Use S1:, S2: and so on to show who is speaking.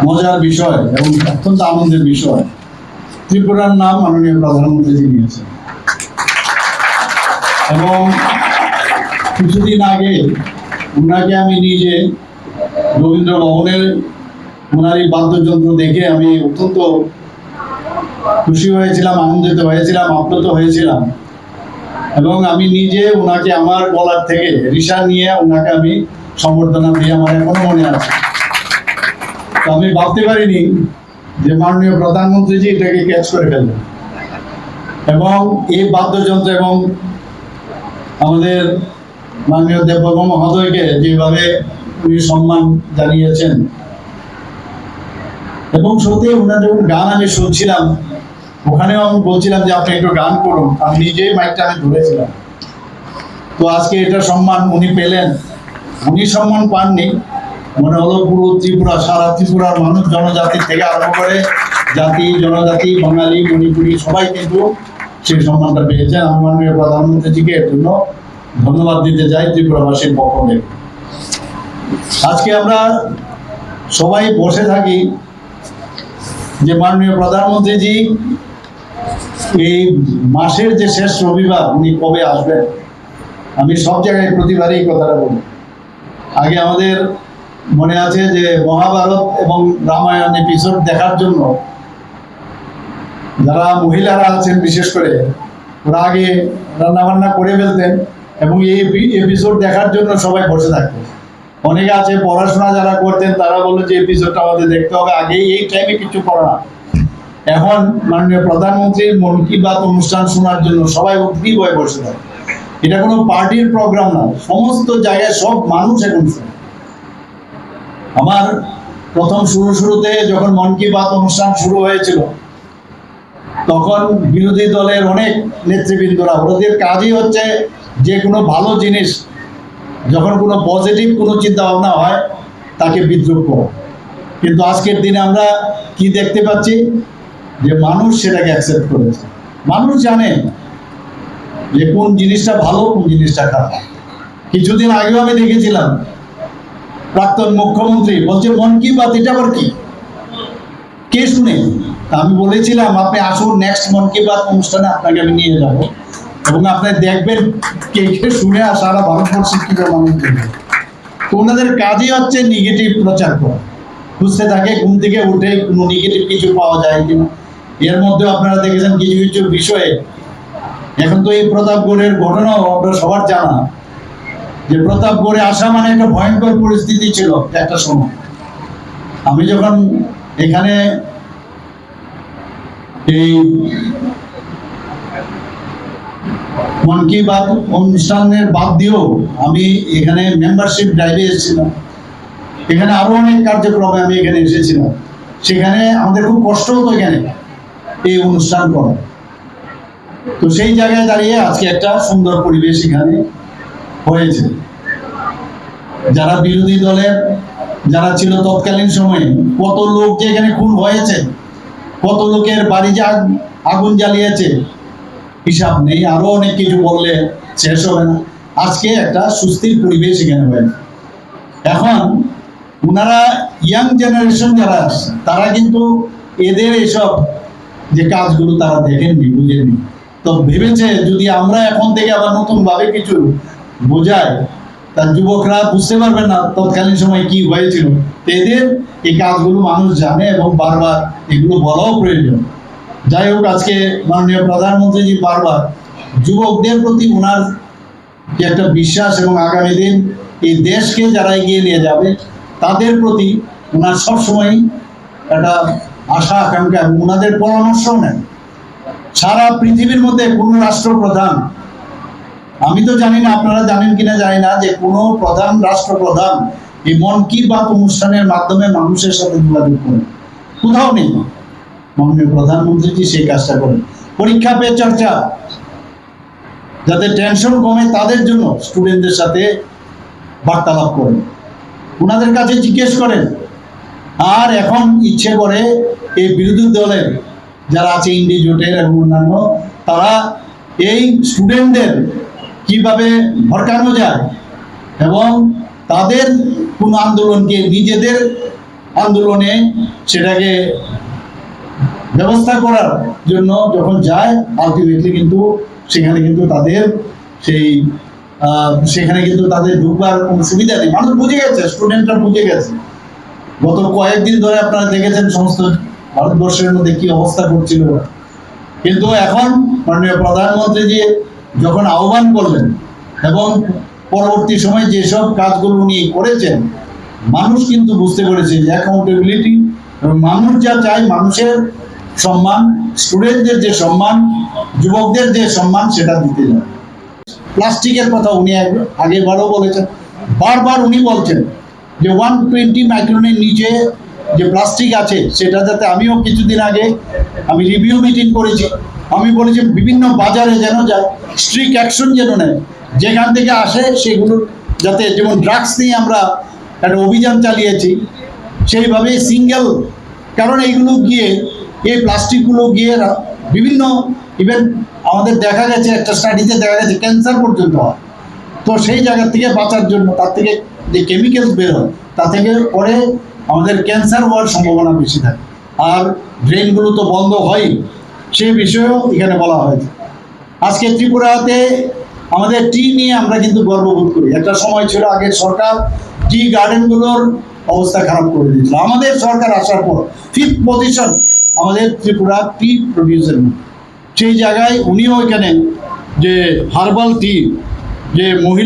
S1: মজার বিষয় এবং অত্যন্ত আনন্দের বিষয়, ত্রিপুরার নাম মাননীয় প্রধানমন্ত্রীজি নিয়েছেন। এবং কিছুদিন আগে ওনাকে আমি নিজে রবীন্দ্র ভবনের ওনার এই বাদ্যযন্ত্র দেখে আমি অত্যন্ত খুশি হয়েছিলাম, আনন্দিত হয়েছিলাম, আপ্লুত হয়েছিলাম। এবং আমি নিজে ওনাকে আমার গলার থেকে রিসা নিয়ে ওনাকে আমি সম্বর্ধনা দিয়ে আমার এখনো মনে আছে। তো আমি ভাবতে পারিনি যে মাননীয় প্রধানমন্ত্রীজি এটাকে ক্যাচ করে ফেলবেন এবং এই বাদ্যযন্ত্র এবং আমাদের মাননীয় দেববর্মা মহোদয়কে যেভাবে উনি সম্মান জানিয়েছেন। এবং সত্যি ওনার যখন গান আমি শুনছিলাম, ওখানেও আমি বলছিলাম যে আপনি একটু গান করুন, আমি নিজেই মাইকটা আমি ধরেছিলাম। তো আজকে এটা সম্মান উনি পেলেন। উনি সম্মান পাননি, মনে হলো পুরো ত্রিপুরা, সারা ত্রিপুরার মানুষ, জনজাতি থেকে আরম্ভ করে জাতি জনজাতি, বাঙালি, মণিপুরি সবাই কিন্তু সেই সম্মানটা পেয়েছেন। আমি মাননীয় প্রধানমন্ত্রীজিকে এর জন্য ধন্যবাদ দিতে চাই ত্রিপুরাবাসীর পক্ষ থেকে। আজকে আমরা সবাই বসে থাকি যে মাননীয় প্রধানমন্ত্রীজি এই মাসের যে শেষ রবিবার উনি কবে আসবেন। আমি সব জায়গায় প্রতিবারই এই কথাটা বলি। আগে আমাদের মনে আছে যে মহাভারত এবং রামায়ণ এপিসোড দেখার জন্য যারা মহিলারা আছেন বিশেষ করে, ওরা আগে রান্নাবান্না করে ফেলতেন এবং এই এপিসোড দেখার জন্য সবাই বসে থাকতেন। অনেকে আছে পড়াশোনা যারা করতেন তারা বললো যে এপিসোডটা আমাদের দেখতে হবে, আগে এই টাইমে কিছু করো না। এখন মাননীয় প্রধানমন্ত্রীর মন কি বাত অনুষ্ঠান শোনার জন্য সবাই উদ্গ্রীব হয়ে বসে থাকে। এটা কোনো পার্টির প্রোগ্রাম না, সমস্ত জায়গায় সব মানুষ এখন শুনে। আমার প্রথম শুরুতে যখন মন কি বাত অনুষ্ঠান শুরু হয়েছিল, তখন বিরোধী দলের অনেক নেতৃবৃন্দরা, ওদের কাজই হচ্ছে যে কোনো ভালো জিনিস, যখন কোনো পজিটিভ কোনো চিন্তা ভাবনা হয় তাকে বিদ্রুপ করা। কিন্তু আজকের দিনে আমরা কি দেখতে পাচ্ছি যে মানুষ সেটাকে অ্যাকসেপ্ট করেছে। মানুষ জানে যে কোন জিনিসটা ভালো, কোন জিনিসটা খারাপ। কিছুদিন আগেও আমি দেখেছিলাম প্রাক্তন মুখ্যমন্ত্রী বলছে মন কি বাত এটা আবার কি, কে শুনে। আমি বলেছিলাম আপনি আসুন, নেক্সট মন কি বাত অনুষ্ঠানে আপনাকে আমি নিয়ে যাব এবং আপনি দেখবেন কে কে শুনে আর সারা ভারতবর্ষের কি মানুষ দেখবে। তো ওনাদের কাজই হচ্ছে নেগেটিভ প্রচার করা, খুঁজতে থাকে ঘুম থেকে উঠে কোনো নেগেটিভ কিছু পাওয়া যায় কিনা। এর মধ্যে আপনারা দেখেছেন কিছু কিছু বিষয়ে, এখন তো এই প্রতাপগড়ের ঘটনাও আপনারা সবার জানা যে প্রতাপগড়ে আসা মানে একটা ভয়ঙ্কর পরিস্থিতি ছিল একটা সময়। আমি যখন এখানে এই মন কি বাত অনুষ্ঠানের বাদ দিয়েও আমি এখানে মেম্বারশিপ ড্রাইভে এসেছিলাম, এখানে আরো অনেক কার্যক্রমে আমি এখানে এসেছিলাম। সেখানে আমাদের খুব কষ্ট হতো এখানে এই অনুষ্ঠান করা। তো সেই জায়গায় দাঁড়িয়ে আজকে একটা সুন্দর পরিবেশ এখানে হয়েছে। যারা বিরোধী দলের যারা ছিল তৎকালীন সময়ে, কত লোক যে এখানে খুন হয়েছে, কত লোকের বাড়ি যে আগুন জ্বালিয়েছে, হিসাব নেই। আরো অনেক কিছু বললে শেষ হবে না। আজকে একটা সুস্থির পরিবেশ এখানে হয়েছে। এখন ওনারা ইয়াং জেনারেশন যারা আসছে তারা কিন্তু এদের এসব যে কাজগুলো তারা দেখেননি, বুঝেননি। তো ভেবেছে যদি আমরা এখন থেকে আবার নতুন ভাবে কিছু বোঝাই, তার যুবকরা বুঝতে পারবেন না তৎকালীন সময় কি হয়েছিল। এদের এই কাজগুলো মানুষ জানে এবং বারবার এগুলো বলাও প্রয়োজন। যাই হোক, আজকে মাননীয় প্রধানমন্ত্রীজি বারবার যুবকদের প্রতি ওনার যে একটা বিশ্বাস এবং আগামী দিন এই দেশকে যারা এগিয়ে নিয়ে যাবে তাদের প্রতি ওনার সবসময় একটা আশা আকাঙ্ক্ষা, ওনাদের পরামর্শও নেন। সারা পৃথিবীর মধ্যে কোনো রাষ্ট্রপ্রধান, আমি তো জানি না আপনারা জানেন কিনা জানি না, যে কোনো রাষ্ট্রপ্রধান এই মন কি বাত অনুষ্ঠানের মাধ্যমে মানুষের সাথে যোগাযোগ করেন, কোথাও নেই। মাননীয় প্রধানমন্ত্রীজি সেই কাজটা করেন। পরীক্ষা পে চর্চা, যাদের টেনশন কমে তাদের জন্য স্টুডেন্টদের সাথে বার্তালাপ করেন, ওনাদের কাছে জিজ্ঞেস করেন। আর এখন ইচ্ছে করে এই বিরোধী দলের যারা আছে ইন্ডি জোটের এবং অন্যান্য, তারা এই স্টুডেন্টদের কিভাবে ভড়কানো যায় এবং তাদের কোন আন্দোলনকে নিজেদের আন্দোলনে সেটাকে ব্যবস্থা করার জন্য যখন যায়, আলটিমেটলি কিন্তু সেখানে কিন্তু তাদের সেই সেখানে কিন্তু তাদের ঢুকবার কোনো সুবিধা নেই। মানুষ বুঝে গেছে, স্টুডেন্টরা বুঝে গেছে। গত কয়েকদিন ধরে আপনারা দেখেছেন সমস্ত ভারতবর্ষের মধ্যে কি অবস্থা করছিল। কিন্তু এখন মাননীয় প্রধানমন্ত্রীজি যখন আহ্বান করলেন এবং পরবর্তী সময় যেসব কাজগুলো উনি করেছেন, মানুষ কিন্তু বুঝতে পেরেছে যে অ্যাকাউন্টেবিলিটি এবং মানুষ যা চায়, মানুষের সম্মান, স্টুডেন্টদের যে সম্মান, যুবকদের যে সম্মান, সেটা দিতে যায়। প্লাস্টিকের কথা উনি আগেবারও বলেছেন, বারবার উনি বলছেন যে 120 মাইক্রনের নিচে যে প্লাস্টিক আছে সেটা যাতে, আমিও কিছুদিন আগে আমি রিভিউ মিটিং করেছি, আমি বলেছি বিভিন্ন বাজারে যেন যায়, স্ট্রিক্ট অ্যাকশন যেন নেয়, যেখান থেকে আসে সেগুলো যাতে, যেমন ড্রাগস নিয়ে আমরা একটা অভিযান চালিয়েছি সেইভাবে সিঙ্গেল, কারণ এইগুলো গিয়ে, এই প্লাস্টিকগুলো গিয়ে বিভিন্ন, ইভেন আমাদের দেখা গেছে একটা স্টাডিতে দেখা গেছে ক্যান্সার পর্যন্ত হয়। তো সেই জায়গা থেকে বাঁচার জন্য, তার থেকে যে কেমিক্যালস বের হয় তা থেকে পরে আমাদের ক্যান্সার হওয়ার সম্ভাবনা বেশি থাকে। আর ড্রেনগুলো তো বন্ধ হয়, সেই বিষয়েও এখানে বলা হয়েছে। আজকে ত্রিপুরাতে আমাদের টি নিয়ে আমরা কিন্তু গর্ববোধ করি। একটা সময় ছিল আগের সরকার টি গার্ডেনগুলোর অবস্থা খারাপ করে দিয়েছিল, আমাদের সরকার আসার পর 5th পজিশন আমাদের ত্রিপুরা টি প্রডিউসার। সেই জায়গায় উনিও এখানে যে হার্বাল টি, যে মহিলা